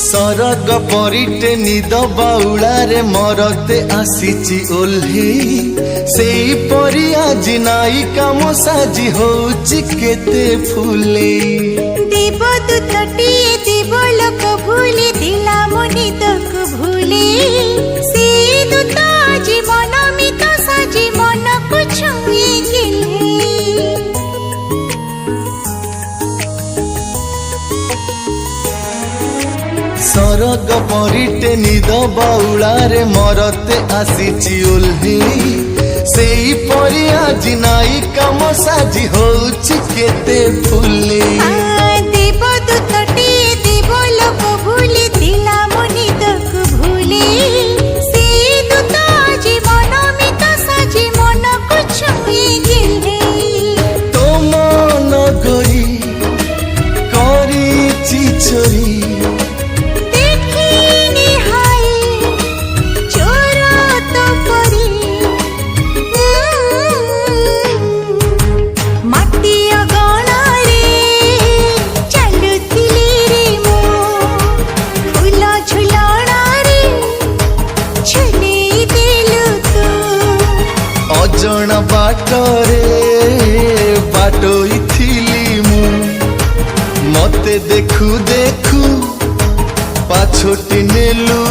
सरग परिटे निद बाउलारे मरते आसीची ओल्ही सेई परी आज नाई काम साजी होउची केते फुले देव दूतटी देव लोक भूले दिला मुनि तक भूले से दूत आज मन मित साजी मन को छुए गेले सरग परिटे निद बाउलारे मरते आसीची ओल्ही सेई परी आज नाई काम साजी होउची केते फुले देव दूतटी देव लोक भूले दिला मुनि तक भूले से दूत आज मन मित साजी मन को छुए गेले तो मन गरी करिची चोरी अजणा बाटरे बाटोई थिली मु मते देखु देखु पाछोटी नेलु